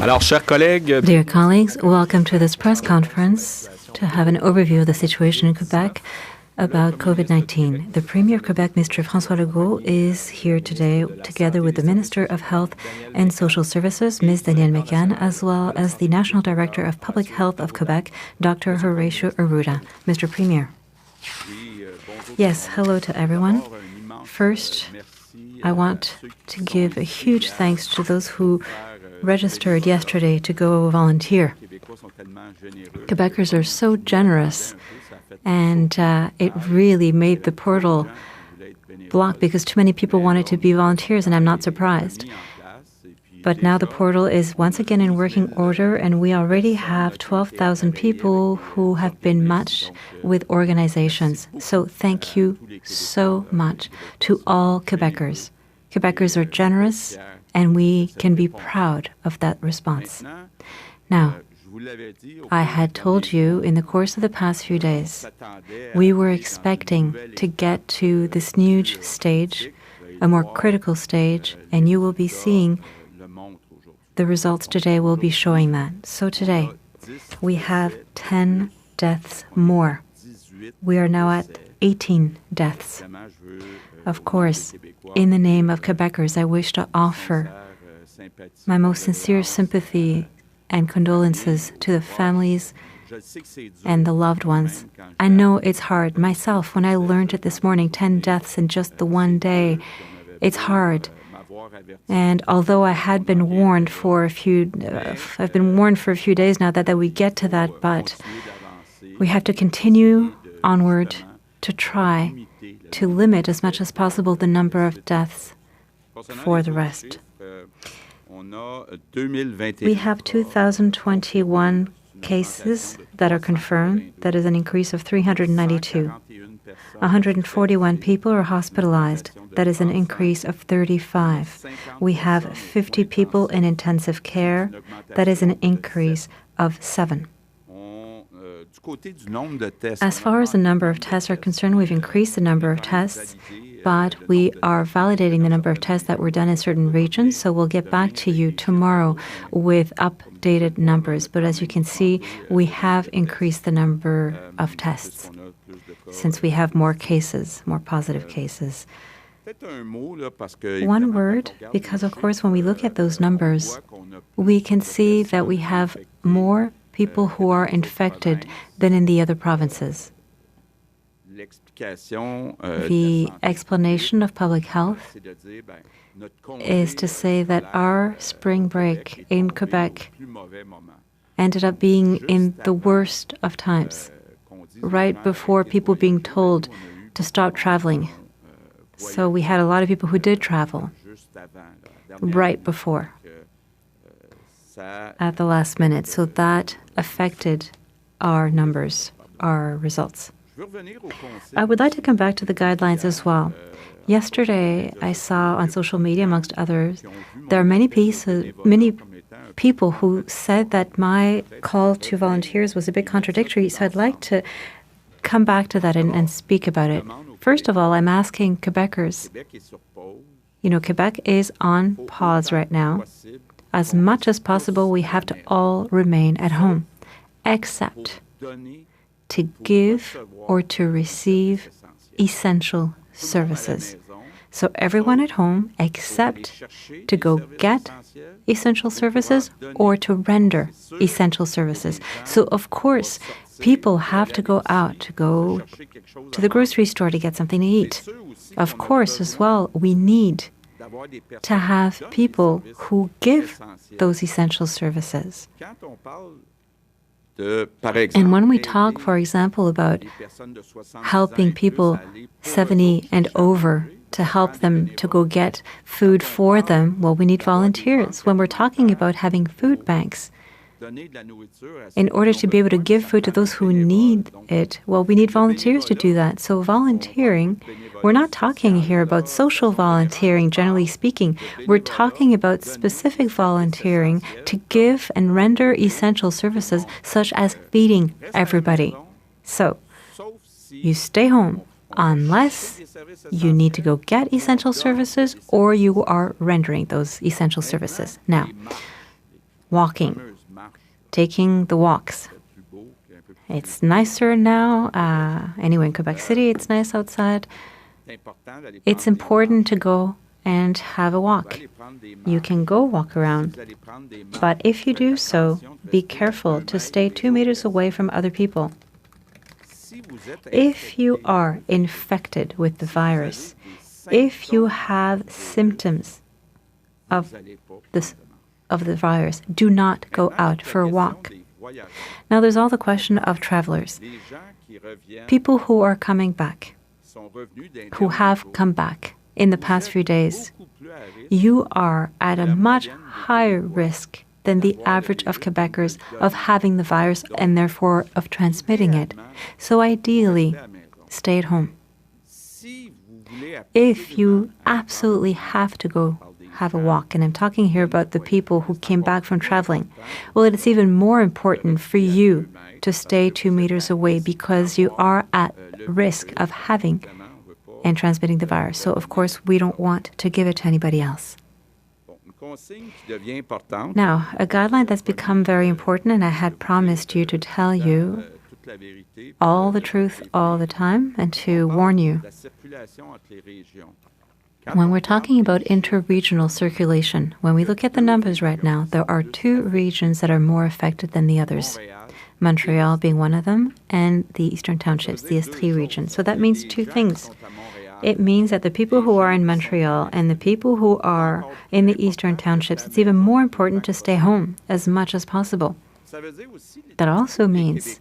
Alors, chers collègues, Dear colleagues, welcome to this press conference to have an overview of the situation in Quebec about COVID-19. The Premier of Quebec, Mr. François Legault, is here today together with the Minister of Health and Social Services, Ms. Danielle McCann, as well as the National Director of Public Health of Quebec, Dr. Horatio Arruda. Mr. Premier. Yes, hello to everyone. First, I want to give a huge thanks to those who registered yesterday to go volunteer. Quebecers are so generous, and it really made the portal block because too many people wanted to be volunteers, and I'm not surprised. But now the portal is once again in working order, and we already have 12,000 people who have been matched with organizations. So thank you so much to all Quebecers. Quebecers are generous, and we can be proud of that response. Now, I had told you in the course of the past few days, we were expecting to get to this new stage, a more critical stage, and you will be seeing the results today will be showing that. So today, we have 10 deaths more. We are now at 18 deaths. Of course, in the name of Quebecers, I wish to offer my most sincere sympathy and condolences to the families and the loved ones. I know it's hard. Myself, when I learned it this morning, 10 deaths in just the one day, it's hard. And although I had been warned for a few, I've been warned for a few days now that we get to that, but we have to continue onward to try to limit as much as possible the number of deaths for the rest. We have 2,021 cases that are confirmed. That is an increase of 392. 141 people are hospitalized. That is an increase of 35. We have 50 people in intensive care. That is an increase of 7. As far as the number of tests are concerned, we've increased the number of tests, but we are validating the number of tests that were done in certain regions, so we'll get back to you tomorrow with updated numbers. But as you can see, we have increased the number of tests since we have more cases, more positive cases. One word, because of course when we look at those numbers, we can see that we have more people who are infected than in the other provinces. The explanation of public health is to say that our spring break in Quebec ended up being in the worst of times, right before people being told to stop traveling. So we had a lot of people who did travel right before, at the last minute. So that affected our numbers, our results. I would like to come back to the guidelines as well. Yesterday, I saw on social media, amongst others, there are many people who said that my call to volunteers was a bit contradictory, so I'd like to come back to that and speak about it. First of all, I'm asking Quebecers, Quebec is on pause right now. As much as possible, we have to all remain at home, except to give or to receive essential services. So everyone at home, except to go get essential services or to render essential services. So of course, people have to go out, to go to the grocery store to get something to eat. Of course, as well, we need to have people who give those essential services. And when we talk, for example, about helping people 70 and over, to help them to go get food for them, well, we need volunteers. When we're talking about having food banks, in order to be able to give food to those who need it, well, we need volunteers to do that. So volunteering, we're not talking here about social volunteering, generally speaking. We're talking about specific volunteering to give and render essential services, such as feeding everybody. So you stay home unless you need to go get essential services or you are rendering those essential services. Now, walking, taking the walks. It's nicer now. Anyway, in Quebec City, it's nice outside. It's important to go and have a walk. You can go walk around, but if you do so, be careful to stay 2 meters away from other people. If you are infected with the virus, if you have symptoms of the virus, do not go out for a walk. Now, there's all the question of travelers, people who are coming back, who have come back in the past few days. You are at a much higher risk than the average of Quebecers of having the virus and therefore of transmitting it. So ideally, stay at home. If you absolutely have to go have a walk, and I'm talking here about the people who came back from traveling, well, it's even more important for you to stay 2 meters away because you are at risk of having and transmitting the virus. So, of course, we don't want to give it to anybody else. Now, a guideline that's become very important, and I had promised you to tell you all the truth all the time and to warn you. When we're talking about interregional circulation, when we look at the numbers right now, there are 2 regions that are more affected than the others. Montreal being one of them, and the Eastern Townships, the Estrie region. So that means 2 things. It means that the people who are in Montreal and the people who are in the Eastern Townships, it's even more important to stay home as much as possible. That also means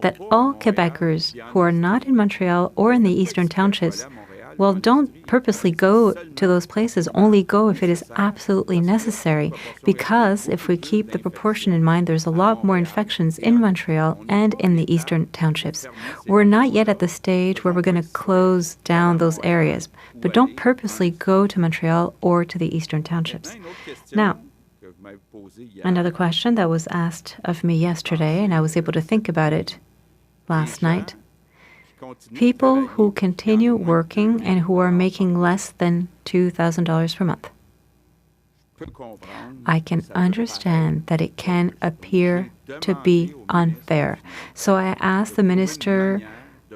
that all Quebecers who are not in Montreal or in the Eastern Townships, well, don't purposely go to those places. Only go if it is absolutely necessary. Because if we keep the proportion in mind, there's a lot more infections in Montreal and in the Eastern Townships. We're not yet at the stage where we're going to close down those areas. But don't purposely go to Montreal or to the Eastern Townships. Now, another question that was asked of me yesterday, and I was able to think about it last night. People who continue working and who are making less than $2,000 per month. I can understand that it can appear to be unfair. So I asked the Minister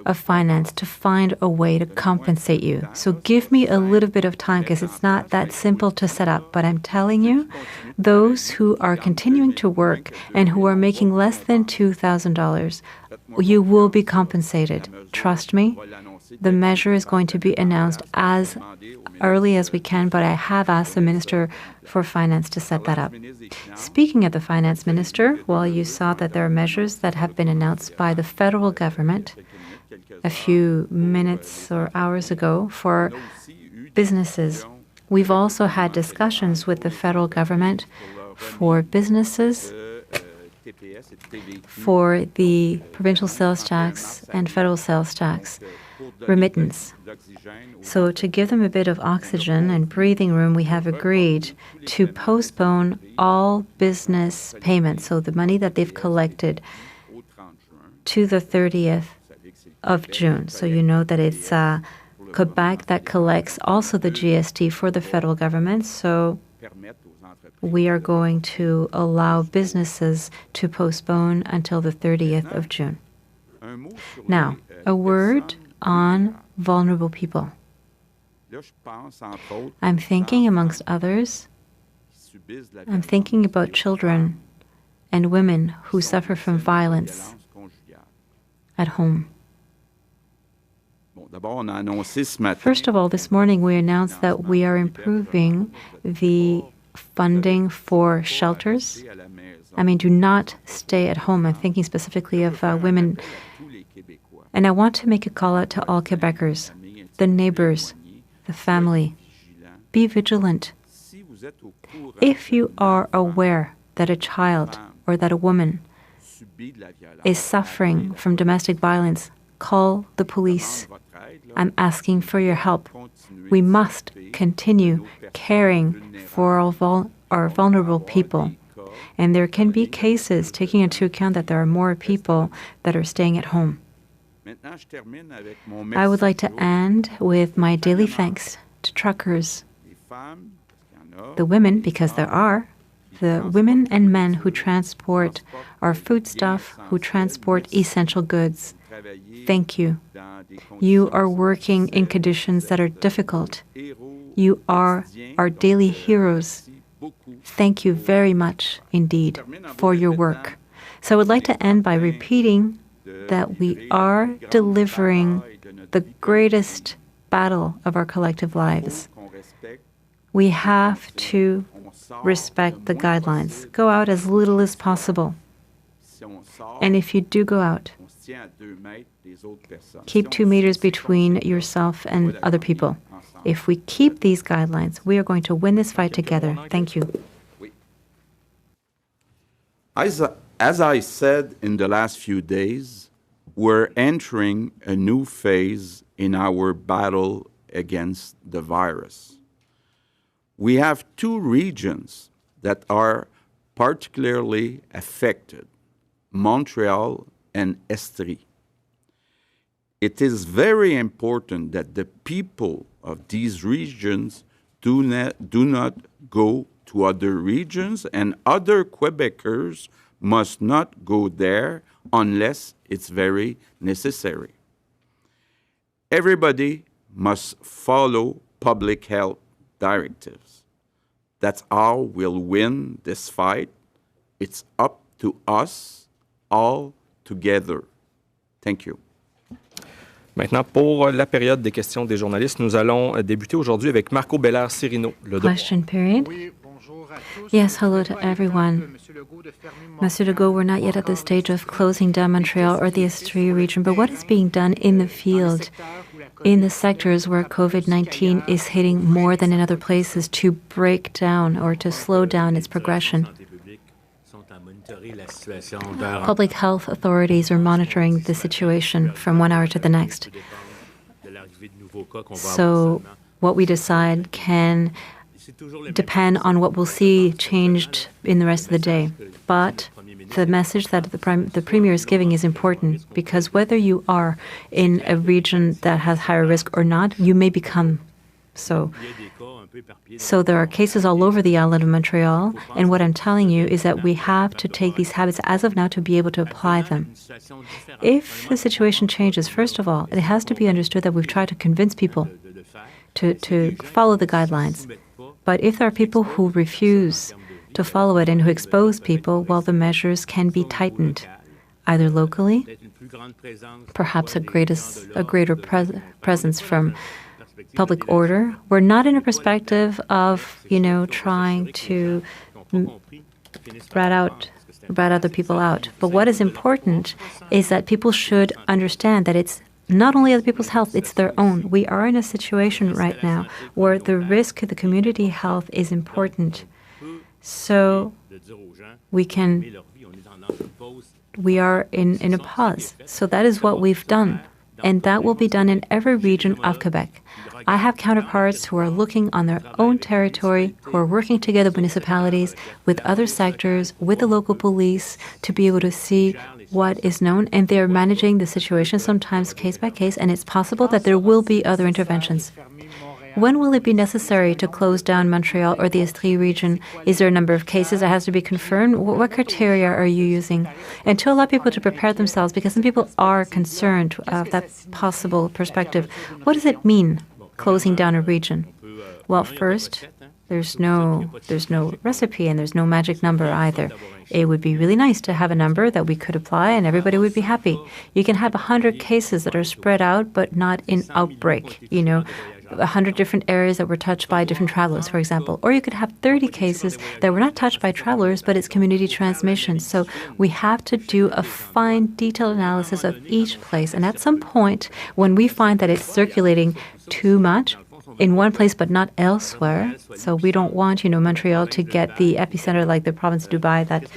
of Finance to find a way to compensate you. So give me a little bit of time because it's not that simple to set up. But I'm telling you, those who are continuing to work and who are making less than $2,000, you will be compensated. Trust me, the measure is going to be announced as early as we can, but I have asked the Minister for Finance to set that up. Speaking of the Finance Minister, well, you saw that there are measures that have been announced by the federal government a few minutes or hours ago for businesses. We've also had discussions with the federal government for businesses, for the provincial sales tax and federal sales tax remittance. So to give them a bit of oxygen and breathing room, we have agreed to postpone all business payments, so the money that they've collected, to the 30th of June. So you know that it's Quebec that collects also the GST for the federal government. So we are going to allow businesses to postpone until the 30th of June. Now, a word on vulnerable people. I'm thinking, amongst others, I'm thinking about children and women who suffer from violence at home. First of all, this morning we announced that we are improving the funding for shelters. I mean, do not stay at home. I'm thinking specifically of women. And I want to make a call out to all Quebecers, the neighbors, the family. Be vigilant. If you are aware that a child or that a woman is suffering from domestic violence, call the police. I'm asking for your help. We must continue caring for our vulnerable people. And there can be cases, taking into account that there are more people that are staying at home. I would like to end with my daily thanks to truckers, the women, because there are, the women and men who transport our foodstuff, who transport essential goods. Thank you. You are working in conditions that are difficult. You are our daily heroes. Thank you very much indeed for your work. So I would like to end by repeating that we are delivering the greatest battle of our collective lives. We have to respect the guidelines. Go out as little as possible. And if you do go out, keep 2 meters between yourself and other people. If we keep these guidelines, we are going to win this fight together. Thank you. As I said in the last few days, we're entering a new phase in our battle against the virus. We have 2 regions that are particularly affected, Montreal and Estrie. It is very important that the people of these regions do not go to other regions, and other Quebecers must not go there unless it's very necessary. Everybody must follow public health directives. That's how we'll win this fight. It's up to us all together. Thank you. Maintenant, pour la période des questions des journalistes, nous allons débuter aujourd'hui avec Marco Bellard-Cirino. Question period. Yes, hello to everyone. Monsieur Legault, we're not yet at the stage of closing down Montreal or the Estrie region, but what is being done in the field, in the sectors where COVID-19 is hitting more than in other places, to break down or to slow down its progression? Public health authorities are monitoring the situation from 1 hour to the next. So what we decide can depend on what we'll see changed in the rest of the day. But the message that the Premier is giving is important, because whether you are in a region that has higher risk or not, you may become so. So there are cases all over the island of Montreal, and what I'm telling you is that we have to take these habits as of now to be able to apply them. If the situation changes, first of all, it has to be understood that we've tried to convince people to follow the guidelines. But if there are people who refuse to follow it and who expose people, well, the measures can be tightened, either locally, perhaps a greater presence from public order. We're not in a perspective of, trying to rat other people out. But what is important is that people should understand that it's not only other people's health, it's their own. We are in a situation right now where the risk to the community health is important. So we are in a pause. So that is what we've done. And that will be done in every region of Quebec. I have counterparts who are looking on their own territory, who are working together with municipalities, with other sectors, with the local police, to be able to see what is known, and they're managing the situation sometimes case by case, and it's possible that there will be other interventions. When will it be necessary to close down Montreal or the Estrie region? Is there a number of cases that has to be confirmed? What criteria are you using? And to allow people to prepare themselves, because some people are concerned of that possible perspective. What does it mean, closing down a region? Well, first, there's no recipe and there's no magic number either. It would be really nice to have a number that we could apply and everybody would be happy. You can have 100 cases that are spread out but not in outbreak, 100 different areas that were touched by different travelers, for example. Or you could have 30 cases that were not touched by travelers, but it's community transmission. So we have to do a fine, detailed analysis of each place. And at some point, when we find that it's circulating too much in one place but not elsewhere, so we don't want, Montreal to get the epicenter like the province of Dubai that,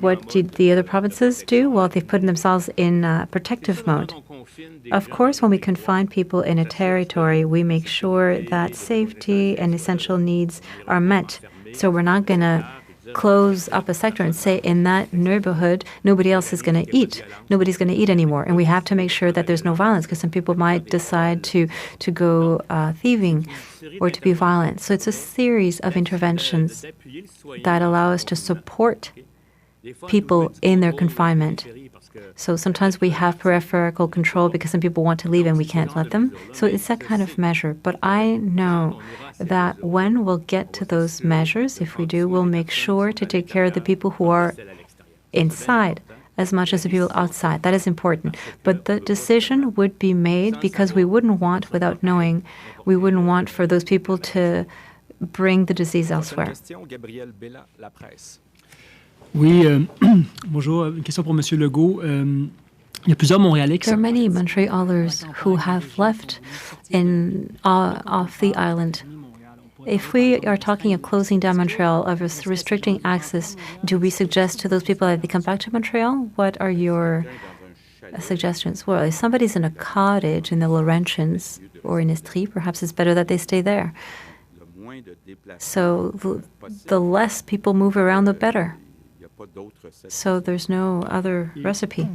what did the other provinces do? Well, they've put themselves in protective mode. Of course, when we confine people in a territory, we make sure that safety and essential needs are met. So we're not going to close up a sector and say in that neighborhood, nobody else is going to eat. Nobody's going to eat anymore. And we have to make sure that there's no violence because some people might decide to go thieving or to be violent. So it's a series of interventions that allow us to support people in their confinement. So sometimes we have peripheral control because some people want to leave and we can't let them. So it's that kind of measure. But I know that when we'll get to those measures, if we do, we'll make sure to take care of the people who are inside as much as the people outside. That is important. But the decision would be made because we wouldn't want, without knowing, we wouldn't want for those people to bring the disease elsewhere. Oui, bonjour. Une question pour Monsieur Legault. Il y a plusieurs Montréalais qui There are many Montrealers who have left off the island. If we are talking of closing down Montreal, of restricting access, do we suggest to those people that they come back to Montreal? What are your suggestions? Well, if somebody's in a cottage in the Laurentians or in Estrie, perhaps it's better that they stay there. So the less people move around, the better. So there's no other recipe.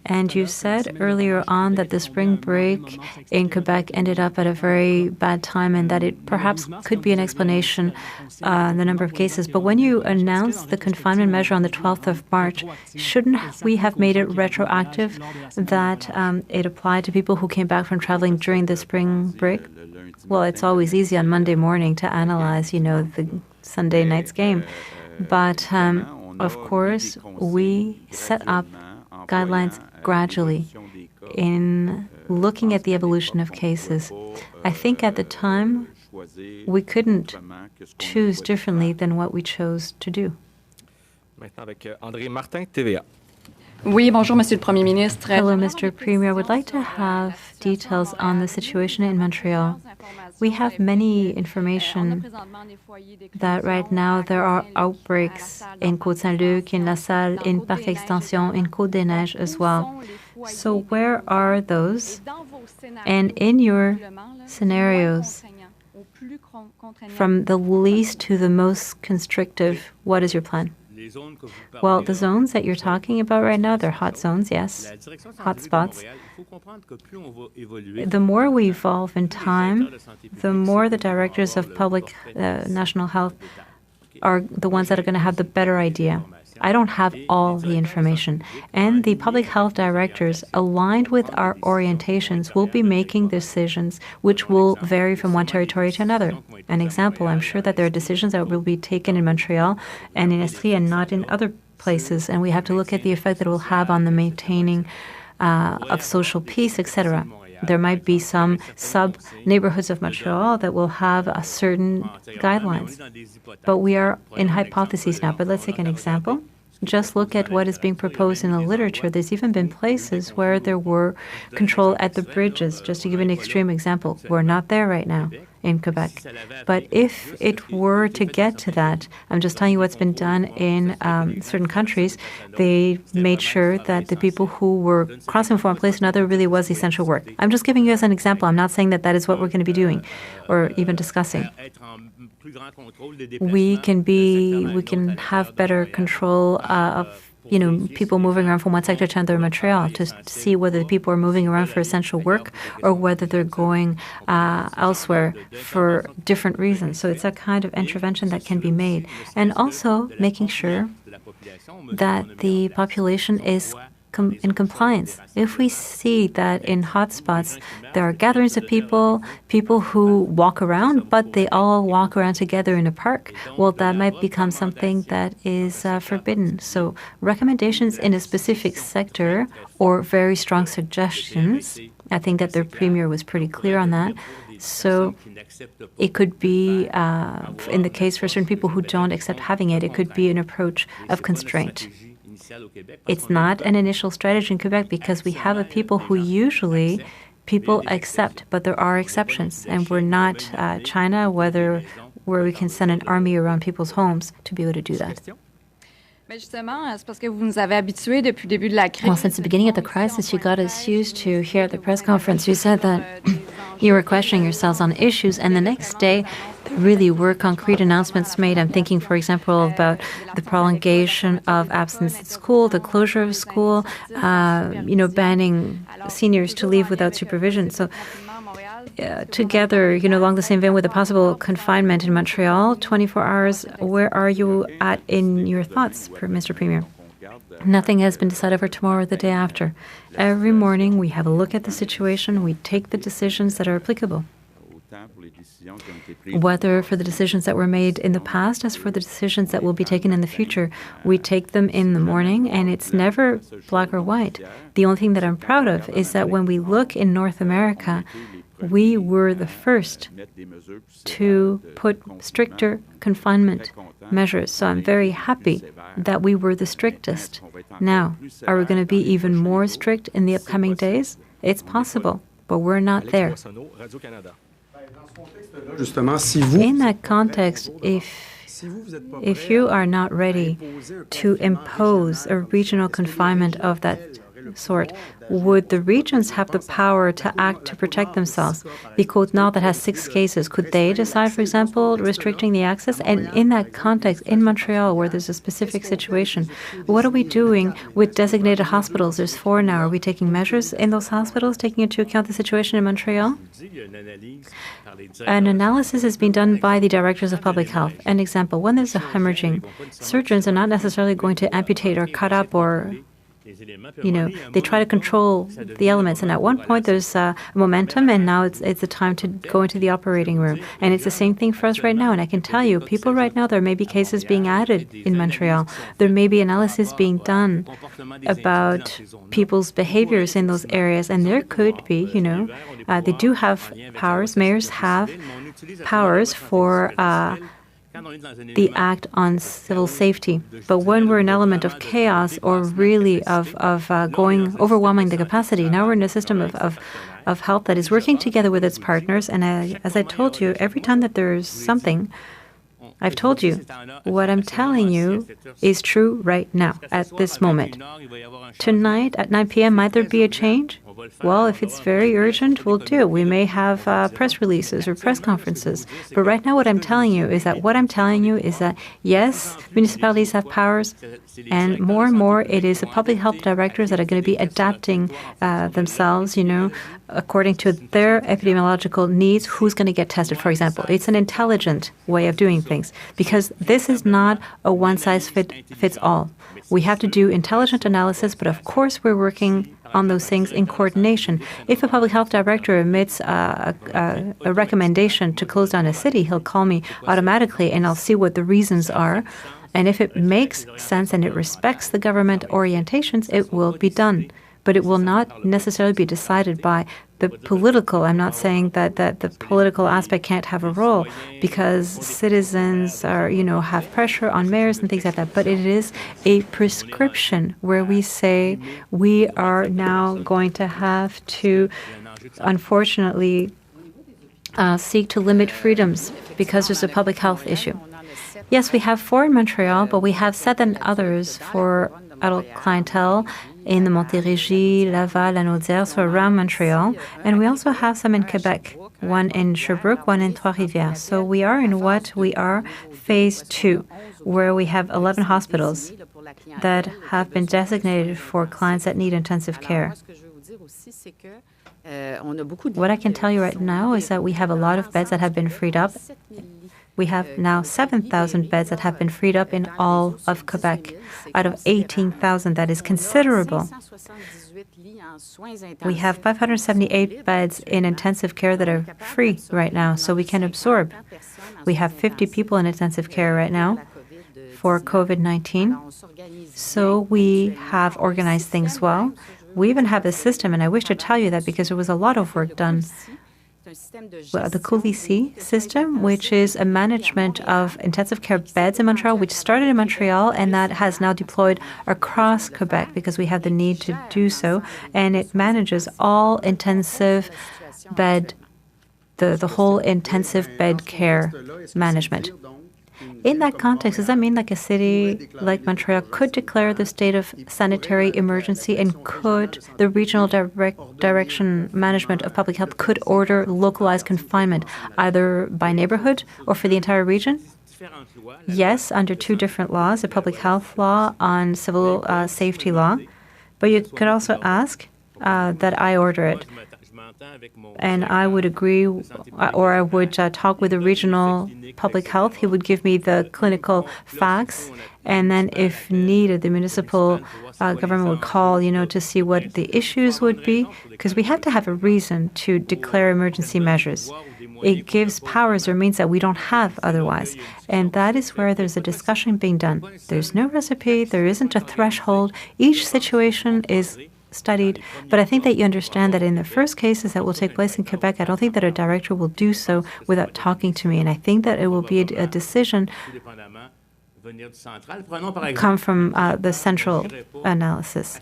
And you said earlier on that the spring break in Quebec ended up at a very bad time and that it perhaps could be an explanation the number of cases. But when you announced the confinement measure on the 12th of March, shouldn't we have made it retroactive that it applied to people who came back from traveling during the spring break? Well, it's always easy on Monday morning to analyze, the Sunday night's game. But, of course, we set up guidelines gradually in looking at the evolution of cases. I think at the time, we couldn't choose differently than what we chose to do. Maintenant avec André Martin, TVA. Oui, bonjour, Monsieur le Premier ministre. Hello, Mr. Premier. I would like to have details on the situation in Montreal. We have many information that right now there are outbreaks in Côte-Saint-Luc, in La Salle, in Parc Extension, in Côte-des-Neiges as well. So where are those? And in your scenarios, from the least to the most constrictive, what is your plan? Well, the zones that you're talking about right now, they're hot zones, yes, hot spots. The more we evolve in time, the more the directors of public national health are the ones that are going to have the better idea. I don't have all the information. And the public health directors, aligned with our orientations, will be making decisions which will vary from one territory to another. An example, I'm sure that there are decisions that will be taken in Montreal and in Estrie and not in other places. And we have to look at the effect that it will have on the maintaining of social peace, etc. There might be some sub-neighborhoods of Montreal that will have a certain guidelines. But we are in hypotheses now. But let's take an example. Just look at what is being proposed in the literature. There's even been places where there were control at the bridges. Just to give an extreme example, we're not there right now in Quebec. But if it were to get to that, I'm just telling you what's been done in certain countries. They made sure that the people who were crossing from one place to another really was essential work. I'm just giving you as an example. I'm not saying that that is what we're going to be doing or even discussing. We can have better control of people moving around from one sector to another in Montreal to see whether the people are moving around for essential work or whether they're going elsewhere for different reasons. So it's a kind of intervention that can be made. And also making sure that the population is in compliance. If we see that in hotspots there are gatherings of people who walk around, but they all walk around together in a park, well, that might become something that is forbidden. So recommendations in a specific sector or very strong suggestions, I think that the Premier was pretty clear on that. So it could be, in the case for certain people who don't accept having it, it could be an approach of constraint. It's not an initial strategy in Quebec because we have a people who usually people accept, but there are exceptions. And we're not China, where we can send an army around people's homes to be able to do that. Mais justement, c'est parce que vous nous avez habitués depuis le début de la crise. Well, since the beginning of the crisis, you got us used to here at the press conference. You said that you were questioning yourselves on issues, and the next day, there really were concrete announcements made. I'm thinking, for example, about the prolongation of absence at school, the closure of school, banning seniors to leave without supervision. So together, along the same vein with the possible confinement in Montreal, 24 hours, where are you at in your thoughts, Mr. Premier? Nothing has been decided for tomorrow or the day after. Every morning, we have a look at the situation, we take the decisions that are applicable. Whether for the decisions that were made in the past as for the decisions that will be taken in the future, we take them in the morning, and it's never black or white. The only thing that I'm proud of is that when we look in North America, we were the first to put stricter confinement measures. So I'm very happy that we were the strictest. Now, are we going to be even more strict in the upcoming days? It's possible, but we're not there. In that context, if you are not ready to impose a regional confinement of that sort, would the regions have the power to act to protect themselves? The Côte-Nord that has 6 cases, could they decide, for example, restricting the access? And in that context, in Montreal, where there's a specific situation, what are we doing with designated hospitals? There's 4 now. Are we taking measures in those hospitals, taking into account the situation in Montreal? An analysis is being done by the directors of public health. An example, when there's a hemorrhaging, surgeons are not necessarily going to amputate or cut up or they try to control the elements. And at one point, there's momentum, and now it's the time to go into the operating room. And it's the same thing for us right now. And I can tell you, people right now, there may be cases being added in Montreal. There may be analysis being done about people's behaviors in those areas. And there could be, they do have powers. Mayors have powers for the Act on Civil Safety. But when we're an element of chaos or really of overwhelming the capacity, now we're in a system of health that is working together with its partners. And as I told you, every time that there's something, I've told you, what I'm telling you is true right now, at this moment. Tonight at 9 p.m., might there be a change? Well, if it's very urgent, we'll do it. We may have press releases or press conferences. But right now what I'm telling you is that, yes, municipalities have powers, and more, it is the public health directors that are going to be adapting themselves, according to their epidemiological needs, who's going to get tested, for example. It's an intelligent way of doing things, because this is not a one-size-fits-all. We have to do intelligent analysis, but of course we're working on those things in coordination. If a public health director emits a recommendation to close down a city, he'll call me automatically, and I'll see what the reasons are. And if it makes sense and it respects the government orientations, it will be done. But it will not necessarily be decided by the political. I'm not saying that the political aspect can't have a role, because citizens are, have pressure on mayors and things like that. But it is a prescription where we say we are now going to have to, unfortunately, seek to limit freedoms because there's a public health issue. Yes, we have 4 in Montreal, but we have 7 others for adult clientele in the Montérégie, Laval, and Auxerre, so around Montreal. And we also have some in Quebec, 1 in Sherbrooke, 1 in Trois-Rivières. So we are in what we are phase 2, where we have 11 hospitals that have been designated for clients that need intensive care. What I can tell you right now is that we have a lot of beds that have been freed up. We have now 7,000 beds that have been freed up in all of Quebec, out of 18,000. That is considerable. We have 578 beds in intensive care that are free right now, so we can absorb. We have 50 people in intensive care right now for COVID-19. So we have organized things well. We even have a system, and I wish to tell you that because there was a lot of work done. Well, the Coolici system, which is a management of intensive care beds in Montreal, which started in Montreal and that has now deployed across Quebec because we have the need to do so. And it manages all intensive bed, the whole intensive bed care management. In that context, does that mean like a city like Montreal could declare the state of sanitary emergency, and could the regional direction management of public health could order localized confinement either by neighborhood or for the entire region? Yes, under two different laws, a public health law and civil safety law. But you could also ask that I order it. And I would agree, or I would talk with the regional public health. He would give me the clinical facts. And then if needed, the municipal government would call, to see what the issues would be, because we have to have a reason to declare emergency measures. It gives powers or means that we don't have otherwise. And that is where there's a discussion being done. There's no recipe. There isn't a threshold. Each situation is studied. But I think that you understand that in the first cases that will take place in Quebec, I don't think that a director will do so without talking to me. And I think that it will be a decision come from the central analysis.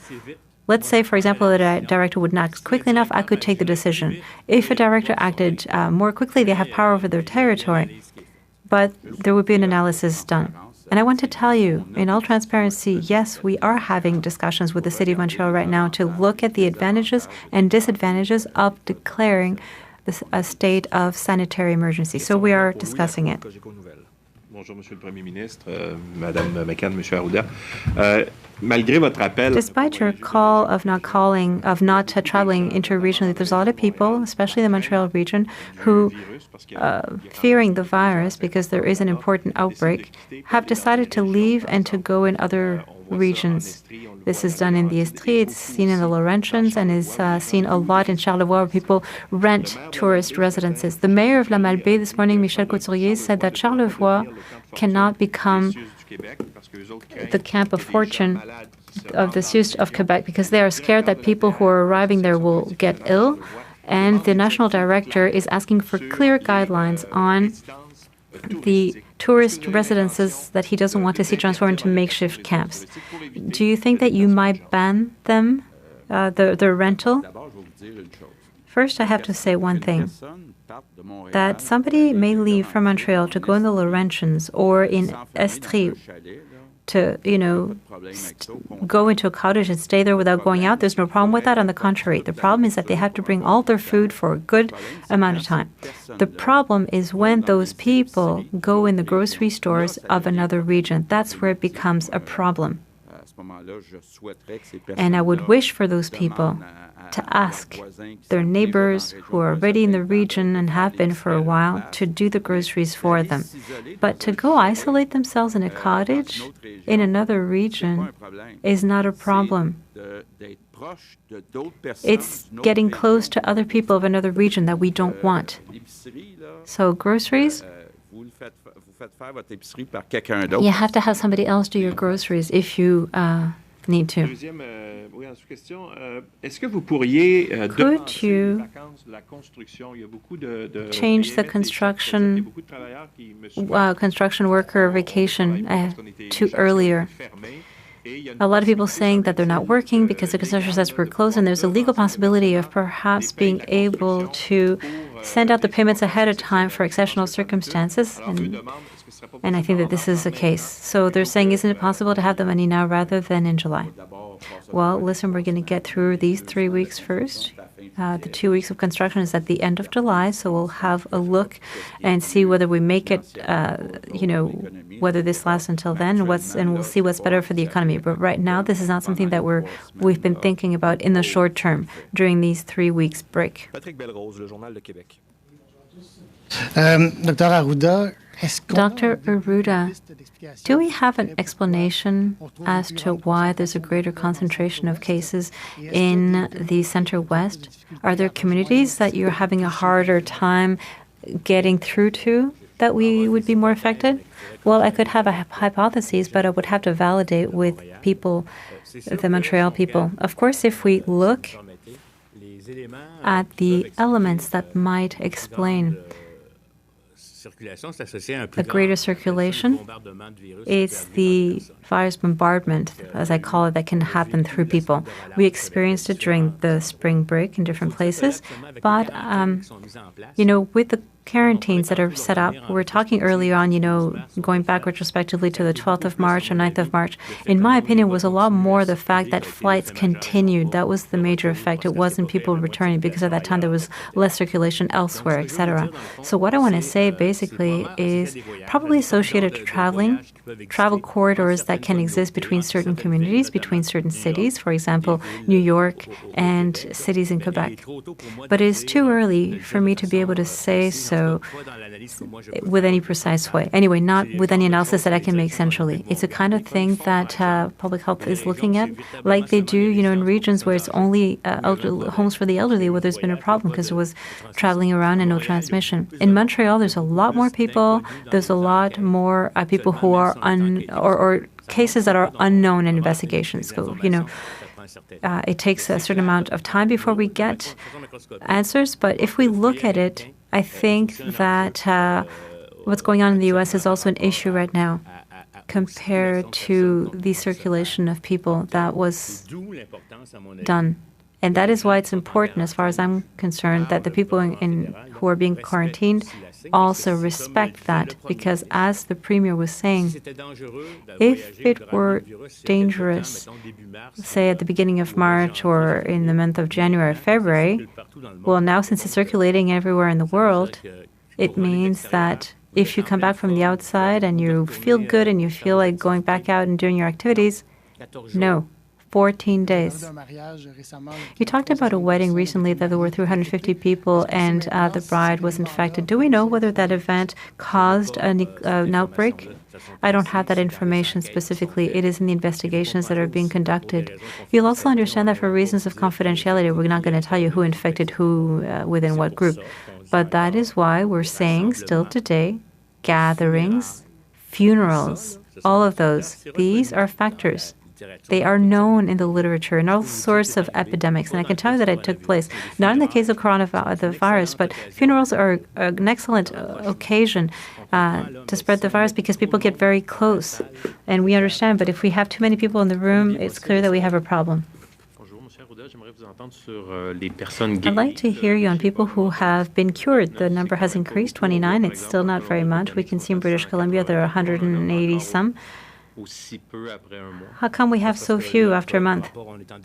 Let's say, for example, that a director would not act quickly enough, I could take the decision. If a director acted more quickly, they have power over their territory. But there would be an analysis done. And I want to tell you, in all transparency, yes, we are having discussions with the City of Montreal right now to look at the advantages and disadvantages of declaring a state of sanitary emergency. So we are discussing it. Bonjour, Monsieur le Premier Ministre, Madame McCann, Monsieur Arruda. Malgré votre appel, despite your call of not traveling interregionally, there's a lot of people, especially the Montreal region, who, fearing the virus because there is an important outbreak, have decided to leave and to go in other regions. This is done in the Estrie, it's seen in the Laurentians, and is seen a lot in Charlevoix, where people rent tourist residences. The mayor of La Malbaie this morning, Michel Couturier, said that Charlevoix cannot become the camp of fortune of the Suisse of Quebec because they are scared that people who are arriving there will get ill. And the national director is asking for clear guidelines on the tourist residences that he doesn't want to see transformed into makeshift camps. Do you think that you might ban them, the rental? First, I have to say one thing, that somebody may leave from Montreal to go in the Laurentians or in Estrie to, go into a cottage and stay there without going out. There's no problem with that. On the contrary, the problem is that they have to bring all their food for a good amount of time. The problem is when those people go in the grocery stores of another region. That's where it becomes a problem. And I would wish for those people to ask their neighbors who are already in the region and have been for a while to do the groceries for them. But to go isolate themselves in a cottage in another region is not a problem. It's getting close to other people of another region that we don't want. So groceries, you have to have somebody else do your groceries if you need to. Could you change the construction worker vacation to earlier? A lot of people saying that they're not working because the construction sites were closed, and there's a legal possibility of perhaps being able to send out the payments ahead of time for exceptional circumstances. And I think that this is the case. So they're saying, isn't it possible to have the money now rather than in July? Well, listen, we're going to get through these 3 weeks first. The 2 weeks of construction is at the end of July, so we'll have a look and see whether we make it, whether this lasts until then, and we'll see what's better for the economy. But right now, this is not something that we've been thinking about in the short term during these 3 weeks break. Dr. Arruda, do we have an explanation as to why there's a greater concentration of cases in the Centre West? Are there communities that you're having a harder time getting through to that we would be more affected? Well, I could have a hypothesis, but I would have to validate with people, the Montreal people. Of course, if we look at the elements that might explain a greater circulation, it's the virus bombardment, as I call it, that can happen through people. We experienced it during the spring break in different places, but, with the quarantines that are set up. We were talking earlier on, going back retrospectively to the 12th of March or 9th of March. In my opinion, was a lot more the fact that flights continued. That was the major effect. It wasn't people returning because at that time there was less circulation elsewhere, etc. So what I want to say basically is probably associated to travel corridors that can exist between certain communities, between certain cities, for example, New York and cities in Quebec. But it is too early for me to be able to say so with any precise way. Anyway, not with any analysis that I can make centrally. It's a kind of thing that public health is looking at, like they do, in regions where it's only homes for the elderly, where there's been a problem because there was traveling around and no transmission. In Montreal, there's a lot more people. There's a lot more people who are or cases that are unknown in investigations. So, it takes a certain amount of time before we get answers. But if we look at it, I think that what's going on in the U.S. is also an issue right now compared to the circulation of people that was done. And that is why it's important, as far as I'm concerned, that the people who are being quarantined also respect that. Because as the Premier was saying, if it were dangerous, say at the beginning of March or in the month of January or February, well, now since it's circulating everywhere in the world, it means that if you come back from the outside and you feel good and you feel like going back out and doing your activities, no. 14 days. You talked about a wedding recently that there were 350 people and the bride was infected. Do we know whether that event caused an outbreak? I don't have that information specifically. It is in the investigations that are being conducted. You'll also understand that for reasons of confidentiality, we're not going to tell you who infected who within what group. But that is why we're saying still today, gatherings, funerals, all of those, these are factors. They are known in the literature in all sorts of epidemics, and I can tell you that it took place, not in the case of coronavirus, but funerals are an excellent occasion to spread the virus because people get very close, and we understand, but if we have too many people in the room, it's clear that we have a problem. I'd like to hear you on people who have been cured. The number has increased, 29. It's still not very much. We can see in British Columbia there are 180 some. How come we have so few after a month?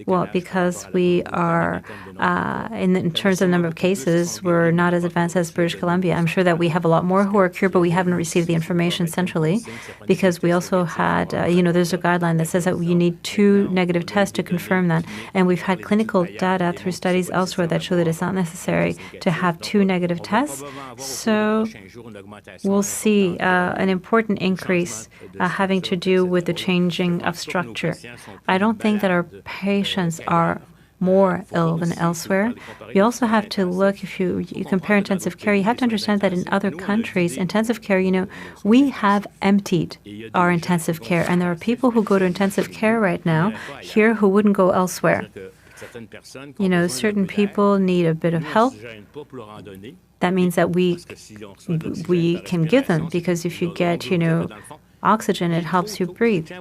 Well, because we are, in terms of the number of cases, we're not as advanced as British Columbia. I'm sure that we have a lot more who are cured, but we haven't received the information centrally because we also had, there's a guideline that says that you need 2 negative tests to confirm that. And we've had clinical data through studies elsewhere that show that it's not necessary to have 2 negative tests. So we'll see an important increase having to do with the changing of structure. I don't think that our patients are more ill than elsewhere. You also have to look, if you compare intensive care, you have to understand that in other countries, intensive care, we have emptied our intensive care. And there are people who go to intensive care right now here who wouldn't go elsewhere. Certain people need a bit of help. That means that we can give them, because if you get, oxygen, it helps you breathe.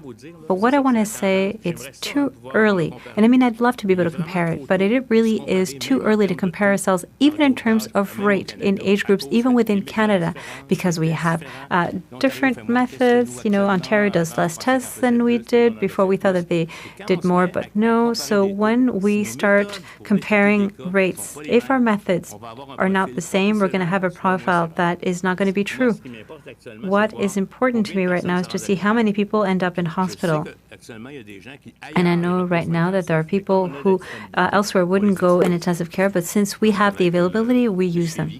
But what I want to say, it's too early. And I mean, I'd love to be able to compare it, but it really is too early to compare ourselves, even in terms of rate in age groups, even within Canada, because we have different methods. Ontario does less tests than we did. Before we thought that they did more, but no. So when we start comparing rates, if our methods are not the same, we're going to have a profile that is not going to be true. What is important to me right now is to see how many people end up in hospital. And I know right now that there are people who elsewhere wouldn't go in intensive care, but since we have the availability, we use them.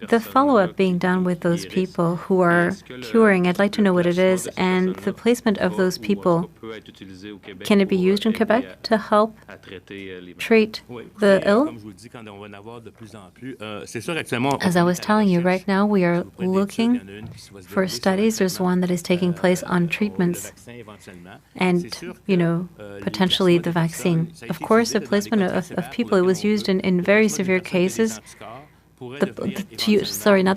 The follow-up being done with those people who are curing, I'd like to know what it is, and the placement of those people. Can it be used in Quebec to help treat the ill? As I was telling you, right now we are looking for studies. There's one that is taking place on treatments and, potentially the vaccine. Of course, the placement of people, it was used in very severe cases. Not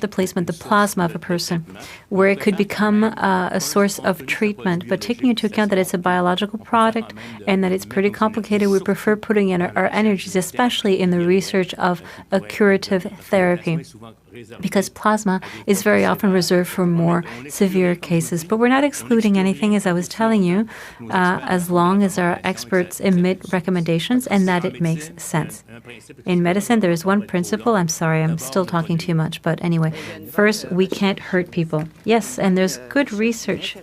the placement, the plasma of a person, where it could become a source of treatment. But taking into account that it's a biological product and that it's pretty complicated, we prefer putting in our energies, especially in the research of a curative therapy. because plasma is very often reserved for more severe cases. But we're not excluding anything, as I was telling you, as long as our experts emit recommendations and that it makes sense. In medicine, there is one principle. I'm sorry, I'm still talking too much. But anyway, first, we can't hurt people. Yes, and there's good research,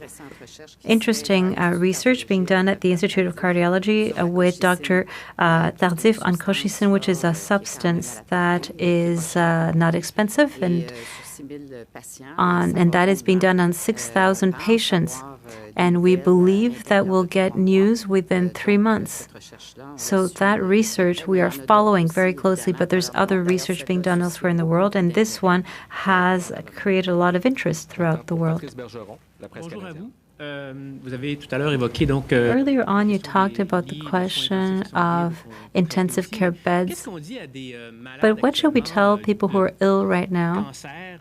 interesting research being done at the Institute of Cardiology with Dr. Tardif on colchicine, which is a substance that is not expensive, and that is being done on 6,000 patients. And we believe that we'll get news within 3 months. So that research we are following very closely, but there's other research being done elsewhere in the world, and this one has created a lot of interest throughout the world. Earlier on, you talked about the question of intensive care beds. But what should we tell people who are ill right now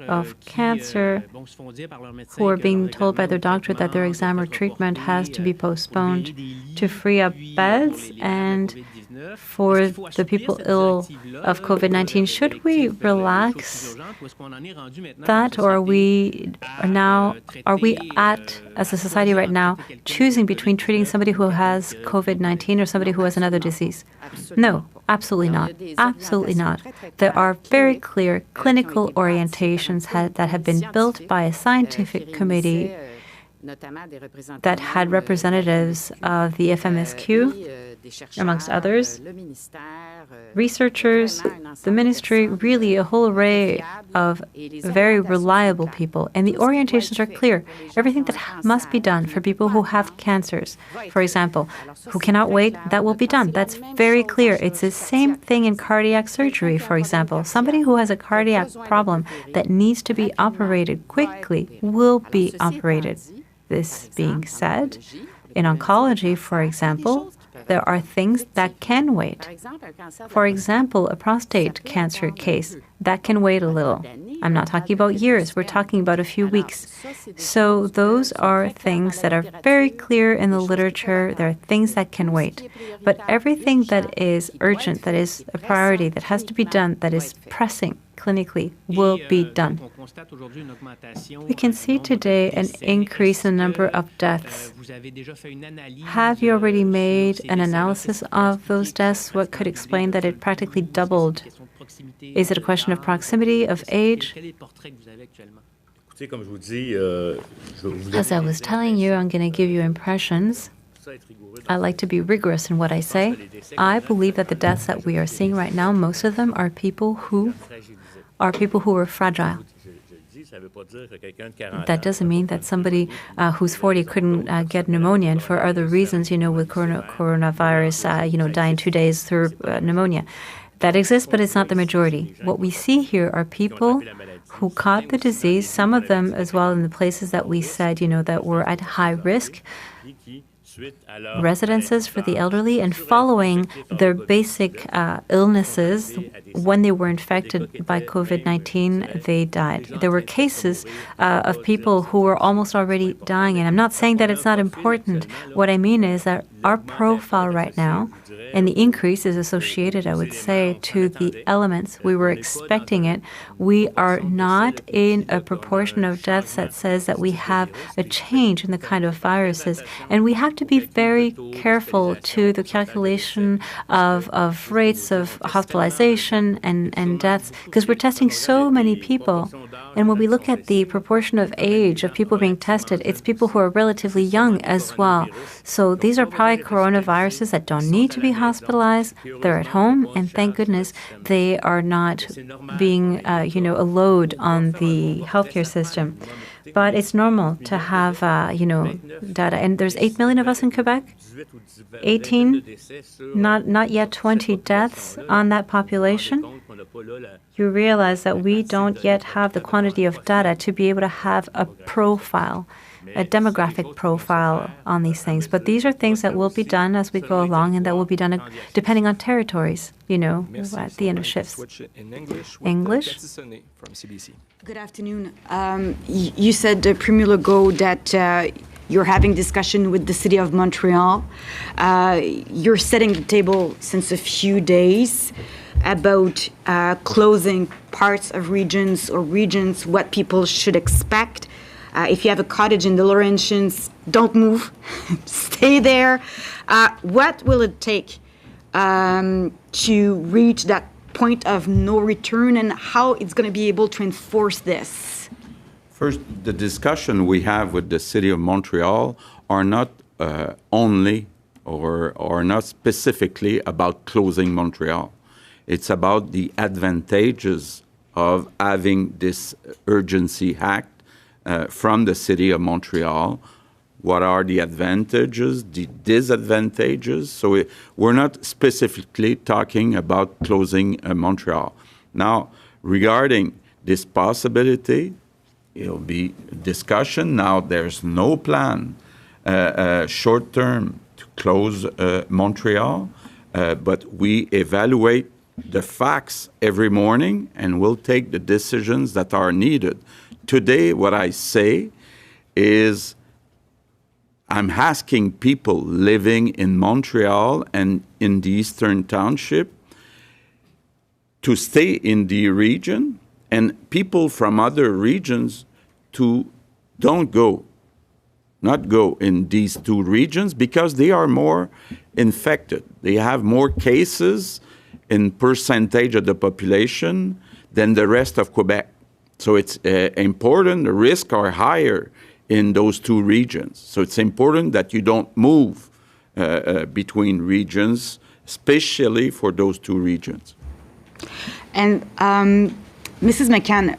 of cancer, who are being told by their doctor that their exam or treatment has to be postponed to free up beds? And for the people ill of COVID-19, should we relax that, or are we at, as a society right now, choosing between treating somebody who has COVID-19 or somebody who has another disease? No, absolutely not. Absolutely not. There are very clear clinical orientations that have been built by a scientific committee that had representatives of the FMSQ, amongst others, researchers, the ministry, really a whole array of very reliable people. And the orientations are clear. Everything that must be done for people who have cancers, for example, who cannot wait, that will be done. That's very clear. It's the same thing in cardiac surgery, for example. Somebody who has a cardiac problem that needs to be operated quickly will be operated. This being said, in oncology, for example, there are things that can wait. For example, a prostate cancer case, that can wait a little. I'm not talking about years, we're talking about a few weeks. So those are things that are very clear in the literature. There are things that can wait. But everything that is urgent, that is a priority, that has to be done, that is pressing clinically, will be done. We can see today an increase in the number of deaths. Have you already made an analysis of those deaths? What could explain that it practically doubled? Is it a question of proximity, of age? As I was telling you, I'm going to give you impressions. I like to be rigorous in what I say. I believe that the deaths that we are seeing right now, most of them are people who are fragile. That doesn't mean that somebody who's 40 couldn't get pneumonia, and for other reasons, with coronavirus, die in 2 days through pneumonia. That exists, but it's not the majority. What we see here are people who caught the disease, some of them as well in the places that we said, that were at high risk, residences for the elderly, and following their basic illnesses, when they were infected by COVID-19, they died. There were cases of people who were almost already dying, and I'm not saying that it's not important. What I mean is that our profile right now, and the increase is associated, I would say, to the elements. We were expecting it. We are not in a proportion of deaths that says that we have a change in the kind of viruses. And we have to be very careful to the calculation of rates of hospitalization and deaths, because we're testing so many people. And when we look at the proportion of age of people being tested, it's people who are relatively young as well. So these are probably coronaviruses that don't need to be hospitalized. They're at home, and thank goodness they are not being, a load on the healthcare system. But it's normal to have, data. And there's 8 million of us in Quebec, 18, not yet 20 deaths on that population. You realize that we don't yet have the quantity of data to be able to have a profile, a demographic profile on these things. But these are things that will be done as we go along, and that will be done depending on territories, at the end of shifts. English? From CBC. Good afternoon. You said, Premier Legault, that you're having discussion with the city of Montreal. You're setting the table since a few days. about closing parts of regions or regions, what people should expect. If you have a cottage in the Laurentians, don't move, stay there. What will it take to reach that point of no return, and how it's going to be able to enforce this? First, the discussion we have with the City of Montreal are not only or not specifically about closing Montreal. It's about the advantages of having this urgency act from the City of Montreal. What are the advantages, the disadvantages? So we're not specifically talking about closing Montreal. Now, regarding this possibility, it'll be discussion. Now, there's no plan short term to close Montreal, but we evaluate the facts every morning and we'll take the decisions that are needed. Today, what I say is I'm asking people living in Montreal and in the Eastern Township to stay in the region, and people from other regions to not go in these two regions because they are more infected. They have more cases in percentage of the population than the rest of Quebec. So it's important, the risks are higher in those two regions. So it's important that you don't move between regions, especially for those two regions. And Mrs. McCann,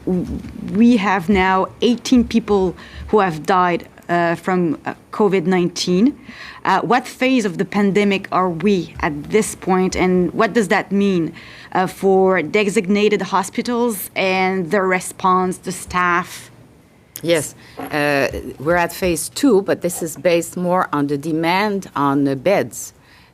we have now 18 people who have died from COVID-19. What phase of the pandemic are we at this point, and what does that mean for designated hospitals and their response, the staff? Yes, we're at phase 2, but this is based more on the demand on the beds.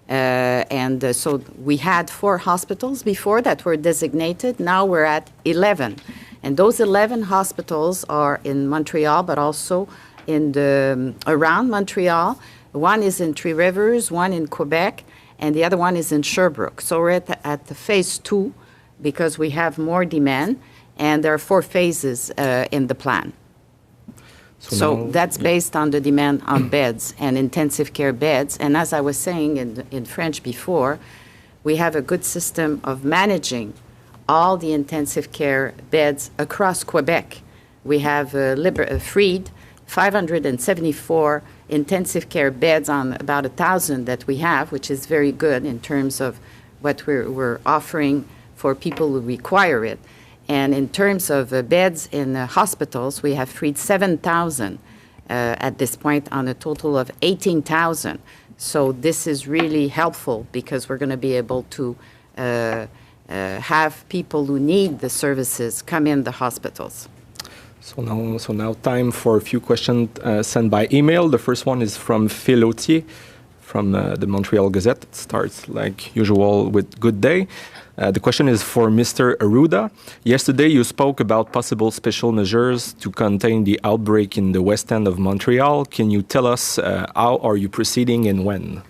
So we had 4 hospitals before that were designated. Now we're at 11. And those 11 hospitals are in Montreal, but also around Montreal. One is in Three Rivers, one in Quebec, and the other one is in Sherbrooke. So we're at the phase 2 because we have more demand, and there are 4 phases in the plan. So that's based on the demand on beds and intensive care beds. And as I was saying in French before, we have a good system of managing all the intensive care beds across Quebec. We have freed 574 intensive care beds on about 1,000 that we have, which is very good in terms of what we're offering for people who require it. And in terms of beds in hospitals, we have freed 7,000 at this point on a total of 18,000. So this is really helpful because we're going to be able to have people who need the services come in the hospitals. So now time for a few questions sent by email. The first one is from Phil Autier from the Montreal Gazette. It starts like usual with good day. The question is for Mr. Arruda. Yesterday you spoke about possible special measures to contain the outbreak in the west end of Montreal. Can you tell us how are you proceeding and when?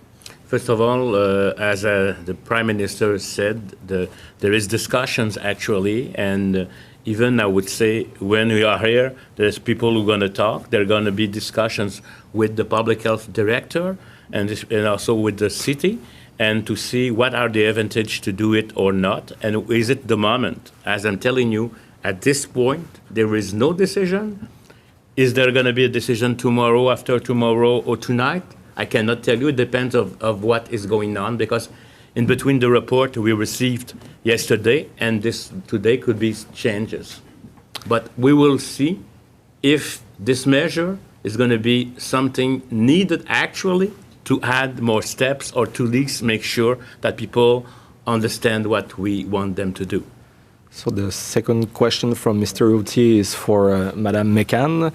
First of all, as the Prime Minister said, there is discussions actually, and even I would say when we are here, there's people who are going to talk. There are going to be discussions with the public health director and also with the city, and to see what are the advantages to do it or not, and is it the moment? As I'm telling you, at this point, there is no decision. Is there going to be a decision tomorrow, after tomorrow, or tonight? I cannot tell you. It depends of what is going on, because in between the report we received yesterday and this today could be changes. But we will see if this measure is going to be something needed actually to add more steps, or to at least make sure that people understand what we want them to do. So the second question from Mr. Routier is for Madame McCann.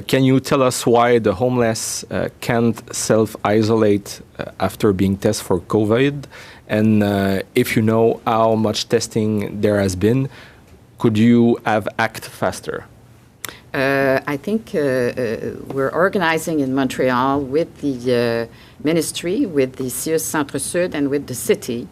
Can you tell us why the homeless can't self-isolate after being tested for COVID? And if you know how much testing there has been, could you have acted faster? I think we're organizing in Montreal with the ministry, with the CIUS Centre Sud, and with the city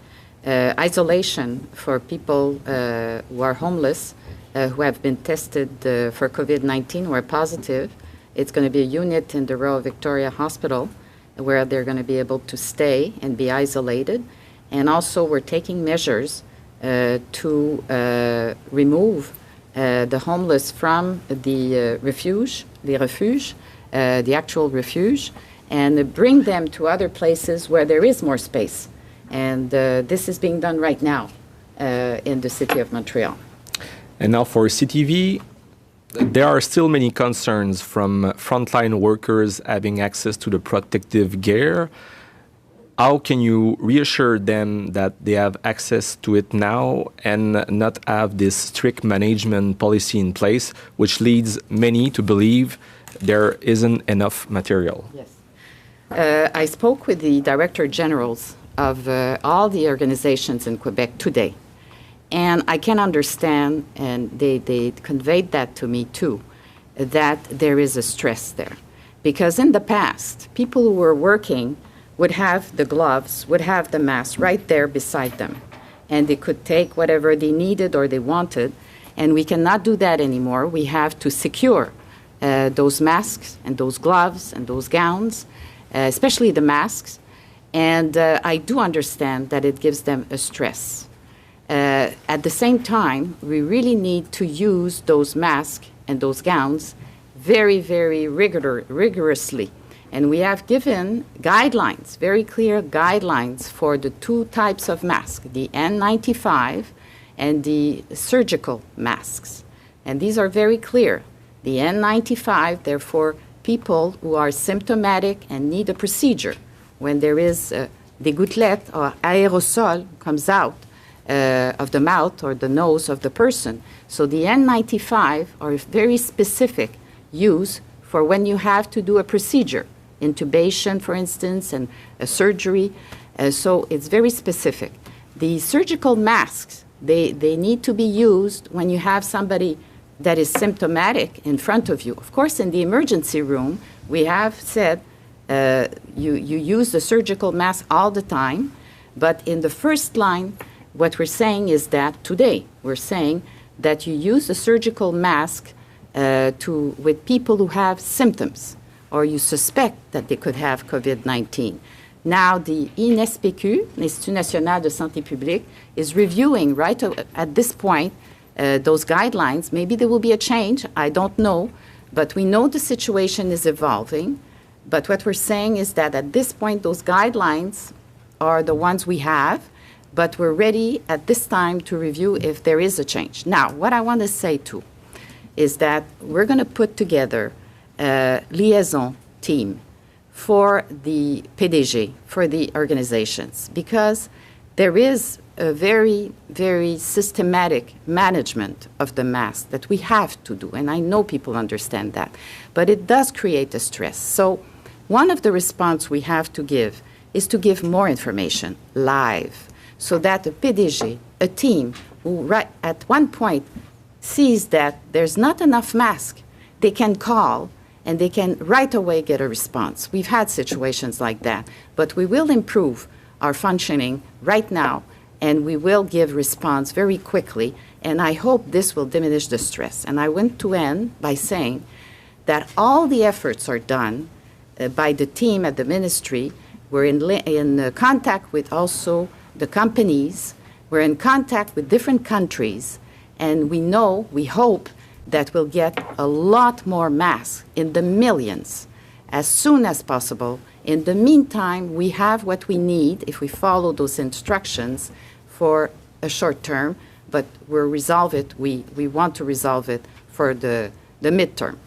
isolation for people who are homeless, who have been tested for COVID-19 or positive. It's going to be a unit in the Royal Victoria Hospital where they're going to be able to stay and be isolated. And also we're taking measures to remove the homeless from the refuge, the actual refuge, and bring them to other places where there is more space. And this is being done right now in the city of Montreal. And now for CTV, there are still many concerns from frontline workers having access to the protective gear. How can you reassure them that they have access to it now and not have this strict management policy in place, which leads many to believe there isn't enough material? Yes. I spoke with the director generals of all the organizations in Quebec today. And I can understand, and they conveyed that to me too, that there is a stress there. Because in the past, people who were working would have the gloves, would have the mask right there beside them. And they could take whatever they needed or they wanted. And we cannot do that anymore. We have to secure those masks and those gloves and those gowns, especially the masks. And I do understand that it gives them a stress. At the same time, we really need to use those masks and those gowns very, very rigorously. And we have given guidelines, very clear guidelines for the two types of masks, the N95 and the surgical masks. And these are very clear. The N95, they're for people who are symptomatic and need a procedure. When there is des gouttelettes or aérosol comes out of the mouth or the nose of the person. So the N95 are very specific use for when you have to do a procedure, intubation, for instance, and a surgery. So it's very specific. The surgical masks, they need to be used when you have somebody that is symptomatic in front of you. Of course, in the emergency room, we have said you use the surgical mask all the time, but in the first line, what we're saying is that today, we're saying that you use the surgical mask with people who have symptoms or you suspect that they could have COVID-19. Now, the INSPQ, l'Institut National de Santé Publique, is reviewing right at this point those guidelines. Maybe there will be a change, I don't know, but we know the situation is evolving. But what we're saying is that at this point, those guidelines are the ones we have, but we're ready at this time to review if there is a change. Now, what I want to say too is that we're going to put together a liaison team for the PDG, for the organizations, because there is a very, very systematic management of the mask that we have to do, and I know people understand that, but it does create a stress. So one of the response we have to give is to give more information live, so that a PDG, a team, who right at one point sees that there's not enough mask, they can call and they can right away get a response. We've had situations like that, but we will improve our functioning right now, and we will give response very quickly, and I hope this will diminish the stress. And I want to end by saying that all the efforts are done by the team at the ministry. We're in contact with also the companies. We're in contact with different countries, and we hope that we'll get a lot more masks in the millions as soon as possible. In the meantime, we have what we need if we follow those instructions for a short term, but we'll resolve it. We want to resolve it for the midterm.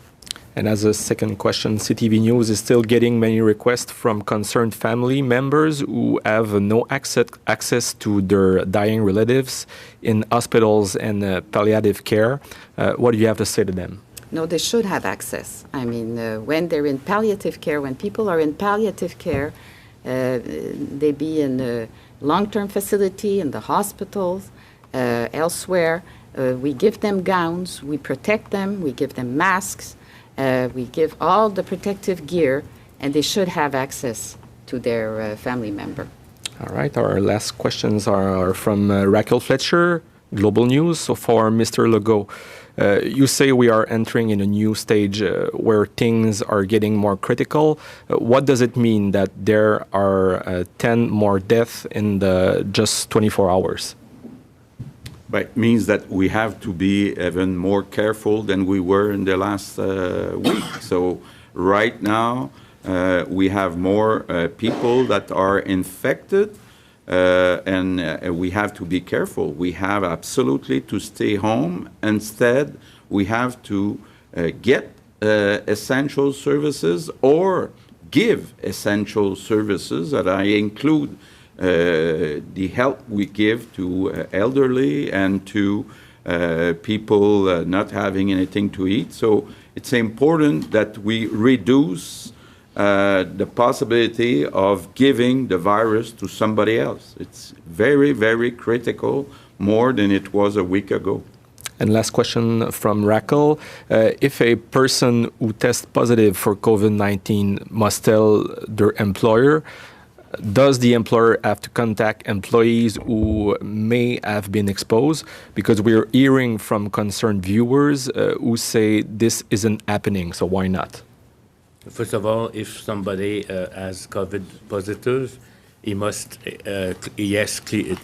And as a second question, CTV News is still getting many requests from concerned family members who have no access to their dying relatives in hospitals and palliative care. What do you have to say to them? No, they should have access. I mean, when they're in palliative care, when people are in palliative care, they be in a long-term facility, in the hospitals, elsewhere. We give them gowns, we protect them, we give them masks. We give all the protective gear, and they should have access to their family member. All right, our last questions are from Raquel Fletcher, Global News. So for Mr. Legault, you say we are entering in a new stage where things are getting more critical. What does it mean that there are 10 more deaths in the just 24 hours? But it means that we have to be even more careful than we were in the last week. So right now, we have more people that are infected, and we have to be careful. We have absolutely to stay home. Instead, we have to get essential services or give essential services, that I include the help we give to elderly and to people not having anything to eat. So it's important that we reduce the possibility of giving the virus to somebody else. It's very, very critical, more than it was a week ago. And last question from Raquel. If a person who tests positive for COVID-19 must tell their employer, does the employer have to contact employees who may have been exposed? Because we're hearing from concerned viewers who say this isn't happening, so why not? First of all, if somebody has COVID positive, he must,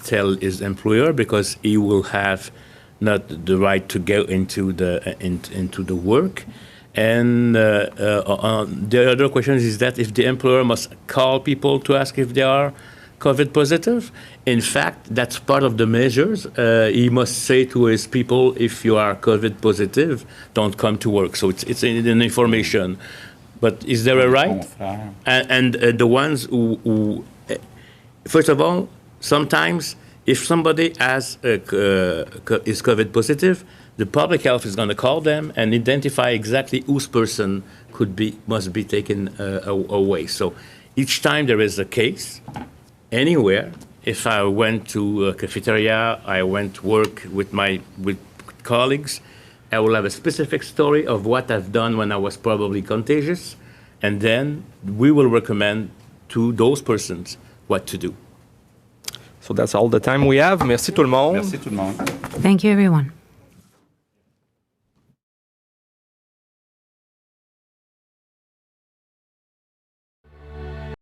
tell his employer, because he will have not the right to go into the work. And the other question is that if the employer must call people to ask if they are COVID positive, in fact, that's part of the measures. He must say to his people, if you are COVID positive, don't come to work. So it's an information. But is there a right? And the ones who first of all, sometimes if somebody is COVID positive, the public health is going to call them and identify exactly whose person must be taken away. So each time there is a case, anywhere, if I went to a cafeteria, I went to work with colleagues, I will have a specific story of what I've done when I was probably contagious, and then we will recommend to those persons what to do. So that's all the time we have. Merci tout le monde. Merci tout le monde. Thank you, everyone.